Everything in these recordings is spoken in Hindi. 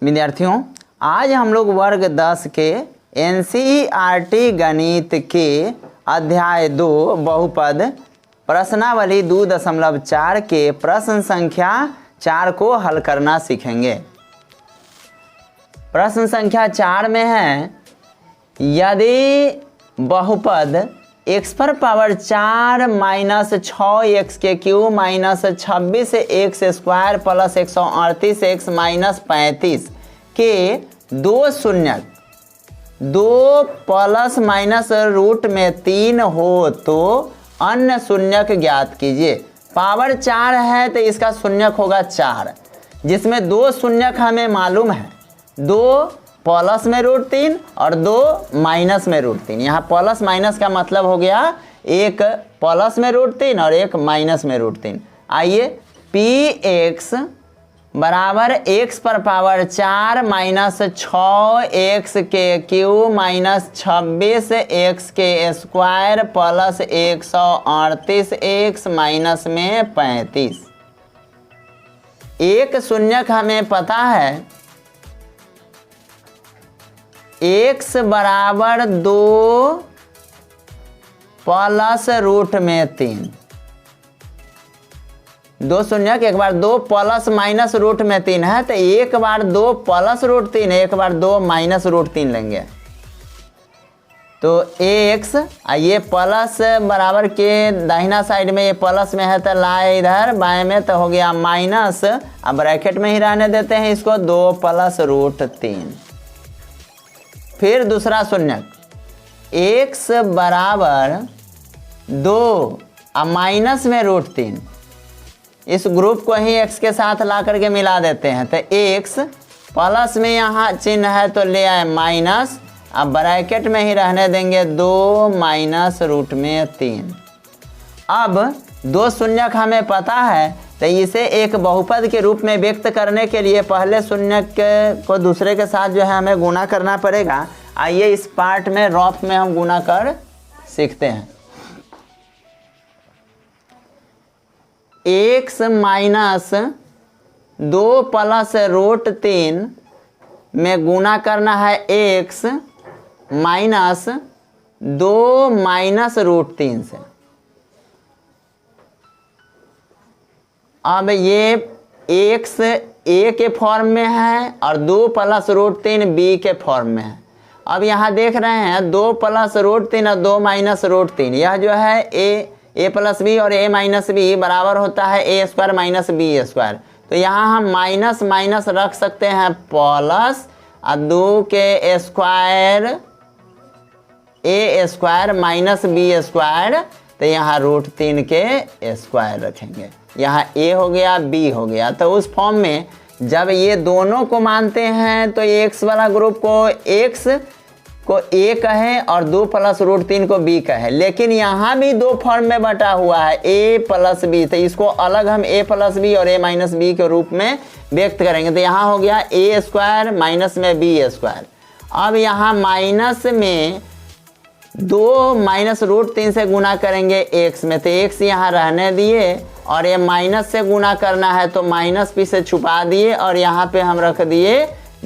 विद्यार्थियों, आज हम लोग वर्ग 10 के एनसीईआरटी गणित के अध्याय 2 बहुपद प्रश्नावली 2.4 के प्रश्न संख्या 4 को हल करना सीखेंगे। प्रश्न संख्या 4 में है, यदि बहुपद x पर पावर 4 माइनस 6x के cube minus 26x square plus 138x minus 35 के दो शून्यक 2 प्लस माइनस रूट में 3 हो तो अन्य शून्यक ज्ञात कीजिए। पावर 4 है तो इसका शून्यक होगा 4, जिसमें दो शून्यक हमें मालूम है, 2 प्लस में रूट 3 और 2 माइनस में रूट 3। यहाँ प्लस माइनस का मतलब हो गया एक प्लस में रूट 3 और एक माइनस में रूट 3। आइए, पी एक्स बराबर x पर पावर 4 माइनस 6x के क्यूब माइनस 26x के स्क्वायर प्लस 138x माइनस में 35। एक शून्यक हमें पता है, x बराबर 2 प्लस रूट में 3। दो शून्यक एक बार 2 प्लस माइनस रूट में 3 है तो एक बार 2 प्लस रूट 3 एक बार 2 माइनस रूट 3 लेंगे तो x, ये प्लस बराबर के दाहिना साइड में ये प्लस में है तो लाए इधर बाएं में तो हो गया माइनस। अब ब्रैकेट में ही रहने देते हैं इसको, 2 प्लस रूट 3। फिर दूसरा शून्यक x बराबर 2 और माइनस में रूट 3। इस ग्रुप को ही x के साथ ला करके मिला देते हैं तो x प्लस में यहाँ चिन्ह है तो ले आए माइनस। अब ब्रैकेट में ही रहने देंगे 2 माइनस रूट में 3। अब दो शून्यक हमें पता है तो इसे एक बहुपद के रूप में व्यक्त करने के लिए पहले शून्यक को दूसरे के साथ जो है हमें गुणा करना पड़ेगा। आइए इस पार्ट में रफ में हम गुणा कर सीखते हैं। x माइनस 2 प्लस रूट 3 में गुणा करना है x माइनस 2 माइनस रूट 3 से। अब ये x a के फॉर्म में है और 2 प्लस रूट 3 b के फॉर्म में है। अब यहाँ देख रहे हैं 2 प्लस रूट 3 और 2 माइनस रूट 3, यह जो है a प्लस बी और a माइनस बी बराबर होता है a square minus B square. तो यहाँ हम माइनस माइनस रख सकते हैं प्लस और 2 के square a square minus B square, तो यहाँ रूट 3 के स्क्वायर रखेंगे। यहाँ a हो गया b हो गया। तो उस फॉर्म में जब ये दोनों को मानते हैं तो x वाला ग्रुप को x को a कहे और 2 प्लस रूट 3 को b कहे, लेकिन यहाँ भी दो फॉर्म में बटा हुआ है a प्लस बी, तो इसको अलग हम a प्लस बी और a माइनस बी के रूप में व्यक्त करेंगे। तो यहाँ हो गया a स्क्वायर माइनस में b स्क्वायर। अब यहाँ माइनस में 2 माइनस रूट 3 से गुणा करेंगे x में, तो x यहाँ रहने दिए और ये माइनस से गुणा करना है तो माइनस भी से छुपा दिए और यहाँ पे हम रख दिए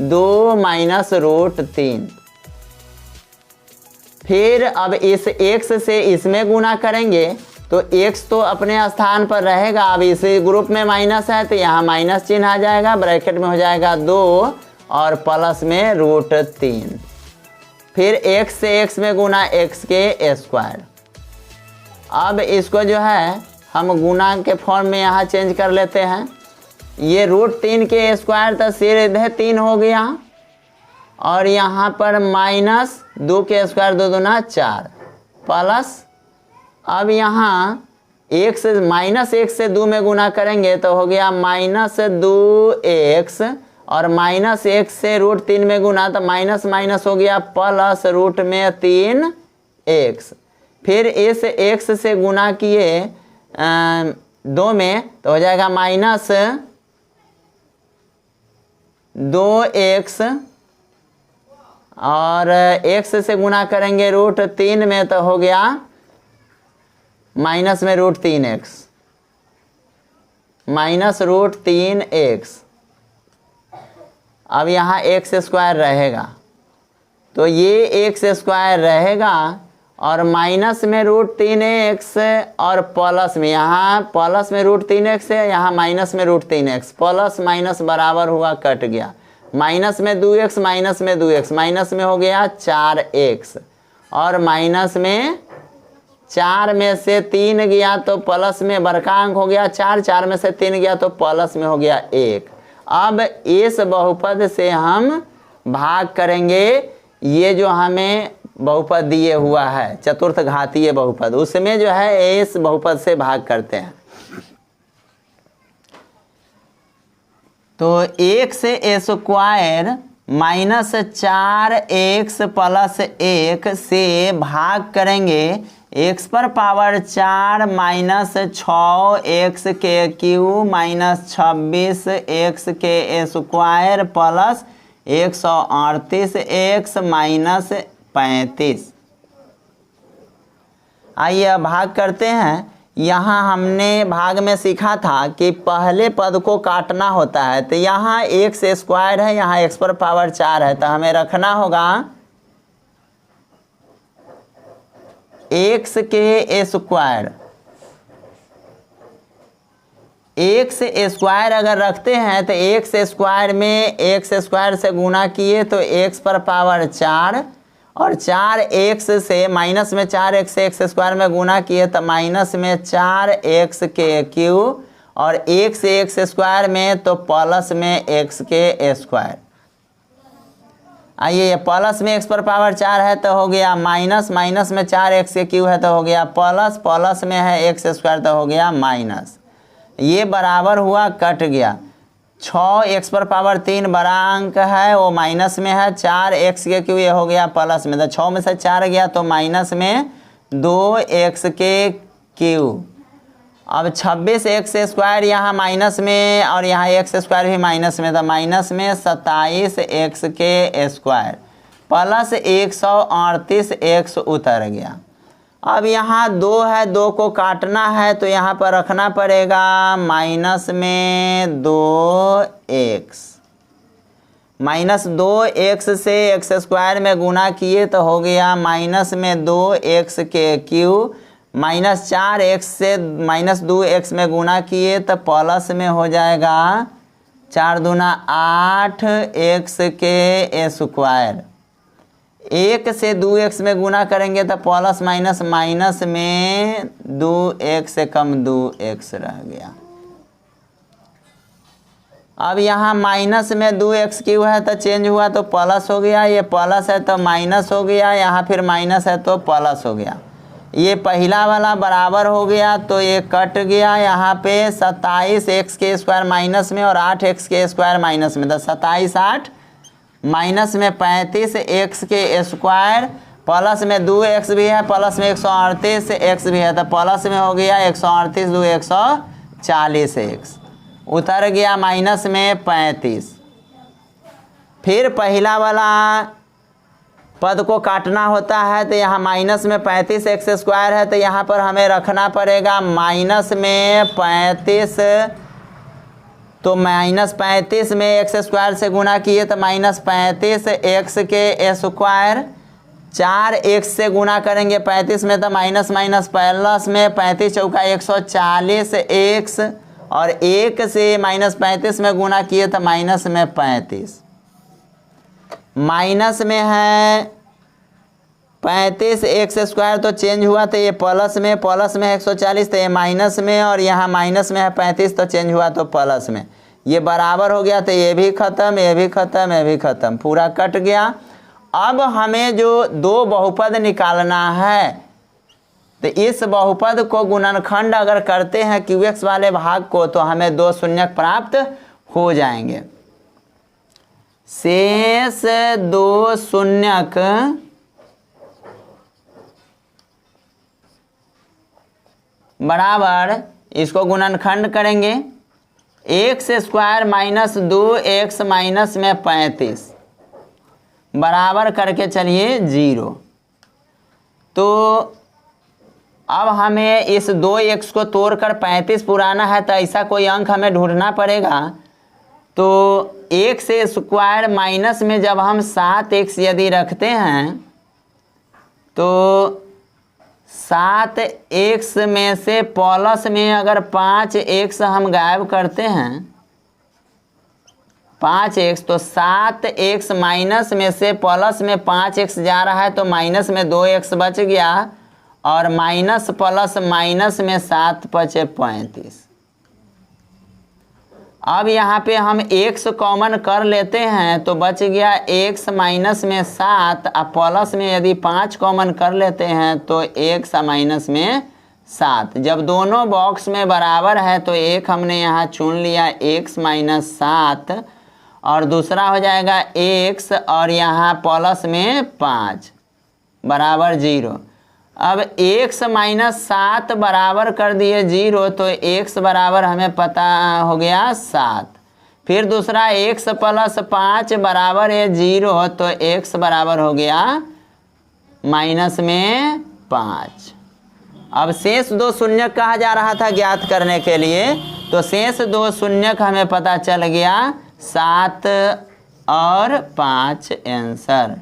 2 माइनस रूट 3। फिर अब इस x से इसमें गुणा करेंगे तो x तो अपने स्थान पर रहेगा। अब इस ग्रुप में माइनस है तो यहाँ माइनस चिन्ह आ जाएगा, ब्रैकेट में हो जाएगा 2 और प्लस में रूट 3। फिर x से x में गुणा x के स्क्वायर। अब इसको जो है हम गुणा के फॉर्म में यहाँ चेंज कर लेते हैं। ये रूट 3 के स्क्वायर तो सीधे 3 हो गया और यहाँ पर माइनस 2 के स्क्वायर 2 दूना 4 प्लस। अब यहाँ x माइनस 1 से 2 में गुणा करेंगे तो हो गया माइनस 2x और माइनस 1 से रूट 3 में गुणा तो माइनस माइनस हो गया प्लस रूट में 3x। फिर इस x से गुणा किए 2 में तो हो जाएगा माइनस 2x और x से गुणा करेंगे रूट 3 में तो हो गया माइनस में root 3x minus root 3x। अब यहाँ एक्स स्क्वायर रहेगा, तो ये एक्स स्क्वायर रहेगा और माइनस में √3x और प्लस में, यहाँ प्लस में √3x है, यहाँ माइनस में √3x, प्लस माइनस बराबर हुआ कट गया, माइनस में 2x, माइनस में 2x, माइनस में हो गया 4x और माइनस में 4 में से 3 गया तो प्लस में बड़का अंक हो गया 4, 4 में से 3 गया तो प्लस में हो गया 1। अब इस बहुपद से हम भाग करेंगे, ये जो हमें बहुपद दिए हुआ है चतुर्थ घातीय बहुपद, उसमें जो है इस बहुपद से भाग करते हैं। तो x square minus 4x plus 1 से भाग करेंगे x पर पावर 4 माइनस 6x के क्यूब माइनस 26x के स्क्वायर प्लस 138x माइनस 35। आइए अब भाग करते हैं। यहाँ हमने भाग में सीखा था कि पहले पद को काटना होता है, तो यहाँ एक्स स्क्वायर है, यहाँ x पर पावर 4 है, तो हमें रखना होगा x के स्क्वायर। एक्स स्क्वायर अगर रखते हैं तो एक्स स्क्वायर में एक्स स्क्वायर से गुना किए तो x पर पावर 4 और 4x से माइनस में 4x से एक्स स्क्वायर में गुना किए तो माइनस में 4x के क्यूब और 1 से एक्स स्क्वायर में तो प्लस में x के स्क्वायर। आइए ये प्लस में x पर पावर 4 है तो हो गया माइनस, माइनस में 4x के क्यूब है तो हो गया प्लस, प्लस में है x स्क्वायर तो हो गया माइनस। ये बराबर हुआ कट गया। 6x पर पावर 3 बड़ा अंक है वो माइनस में है, 4x के क्यूब ये हो गया प्लस में, तो 6 में से 4 गया तो माइनस में 2x के क्यूब। अब 26x स्क्वायर यहाँ माइनस में और यहाँ x स्क्वायर भी माइनस में, तो माइनस में 27x के स्क्वायर प्लस 138x उतर गया। अब यहाँ 2 है, 2 को काटना है तो यहाँ पर रखना पड़ेगा माइनस में 2x, माइनस 2x से एक्स स्क्वायर में गुना किए तो हो गया माइनस में 2x के क्यूब, माइनस 4x से माइनस 2x में गुना किए तो प्लस में हो जाएगा 4 दूना 8x के स्क्वायर। 1 से 2x में गुना करेंगे तो प्लस माइनस माइनस में 2x से कम 2x रह गया। अब यहाँ माइनस में 2x क्यों है तो चेंज हुआ तो प्लस हो गया, ये प्लस है तो माइनस हो गया, यहाँ फिर माइनस है तो प्लस हो गया। ये पहला वाला बराबर हो गया तो ये कट गया। यहाँ पे 27x के स्क्वायर माइनस में और 8x के स्क्वायर माइनस में, तो 27 8 माइनस में 35x के स्क्वायर प्लस में 2x भी है, प्लस में 138x भी है, तो प्लस में हो गया 138 2 140x उतर गया माइनस में 35। फिर पहला वाला पद को काटना होता है तो यहाँ माइनस में 35x स्क्वायर है तो यहाँ पर हमें रखना पड़ेगा माइनस में 35, तो माइनस 35 में एक्स स्क्वायर से गुना किए तो माइनस 35x के स्क्वायर, 4x से गुना करेंगे 35 में तो माइनस माइनस प्लस में 35 चौका 140x और 1 से माइनस 35 में गुना किए तो माइनस में 35, माइनस में है 35x स्क्वायर तो चेंज हुआ तो ये प्लस में, प्लस में 140 तो ये माइनस में और यहाँ माइनस में है 35 तो चेंज हुआ तो प्लस में, ये बराबर हो गया तो ये भी खत्म, ये भी खत्म, ये भी खत्म, पूरा कट गया। अब हमें जो दो बहुपद निकालना है तो इस बहुपद को गुणनखंड अगर करते हैं QX वाले भाग को तो हमें 2 शून्यक प्राप्त हो जाएंगे। शेष 2 शून्यक बराबर इसको गुणनखंड करेंगे x square minus 2x minus में 35 बराबर करके चलिए 0। तो अब हमें इस 2x को तोड़कर 35 पुराना है तो ऐसा कोई अंक हमें ढूंढना पड़ेगा तो x स्क्वायर माइनस में जब हम 7x यदि रखते हैं तो 7x में से प्लस में अगर 5x हम गायब करते हैं 5x, तो 7x माइनस में से प्लस में 5x जा रहा है तो माइनस में 2x बच गया और माइनस प्लस माइनस में 7 बचे 35। अब यहाँ पे हम x कॉमन कर लेते हैं तो बच गया x माइनस में 7 और प्लस में यदि 5 कॉमन कर लेते हैं तो x माइनस में 7। जब दोनों बॉक्स में बराबर है तो एक हमने यहाँ चुन लिया x माइनस 7 और दूसरा हो जाएगा x और यहाँ प्लस में 5 बराबर 0। अब x माइनस 7 बराबर कर दिए 0 तो x बराबर हमें पता हो गया 7। फिर दूसरा x प्लस 5 बराबर है 0 तो x बराबर हो गया माइनस में 5। अब शेष दो शून्यक कहा जा रहा था ज्ञात करने के लिए, तो शेष दो शून्यक हमें पता चल गया 7 और 5 आंसर।